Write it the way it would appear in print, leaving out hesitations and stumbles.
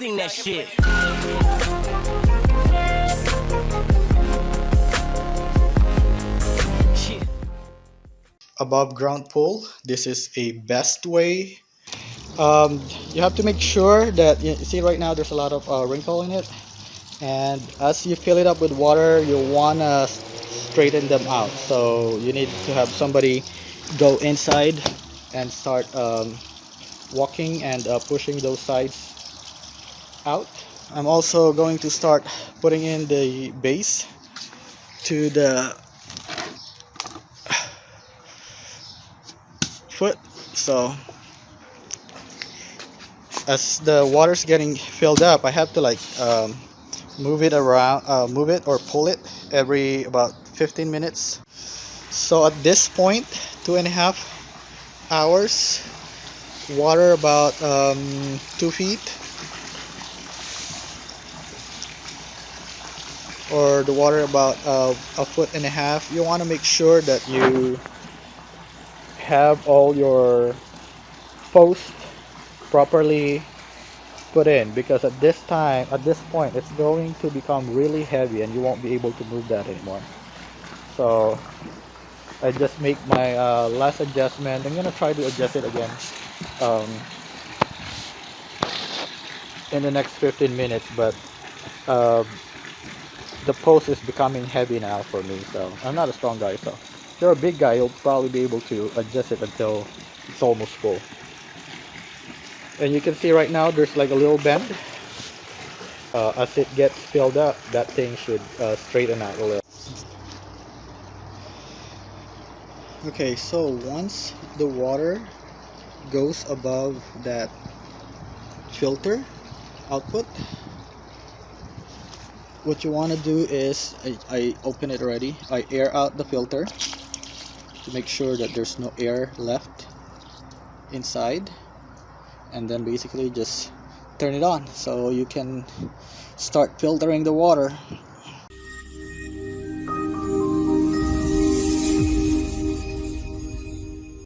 sing that shit. Above ground pool. This is a Bestway. You have to make sure that you see right now there's a lot of wrinkle in it, and as you fill it up with water, you wanna straighten them out. So you need to have somebody go inside and start walking and pushing those sides out. I'm also going to start putting in the base to the foot. So as the water's getting filled up, I have to like move it around, move it or pull it every about 15 minutes. So at this point, 2.5 hours, water about 2 feet, or the water about 1.5 feet. You want to make sure that you have all your posts properly put in, because at this point it's going to become really heavy and you won't be able to move that anymore. So I just make my last adjustment. I'm gonna try to adjust it again um, in the next 15 minutes, but uh, the post is becoming heavy now for me. So I'm not a strong guy, so if you're a big guy, you'll probably be able to adjust it until it's almost full. And you can see right now there's like a little bend. As it gets filled up, that thing should straighten out a little. Okay, so once the water goes above that filter output, what you want to do is, I open it already, I air out the filter to make sure that there's no air left inside, and then basically just turn it on so you can start filtering the water.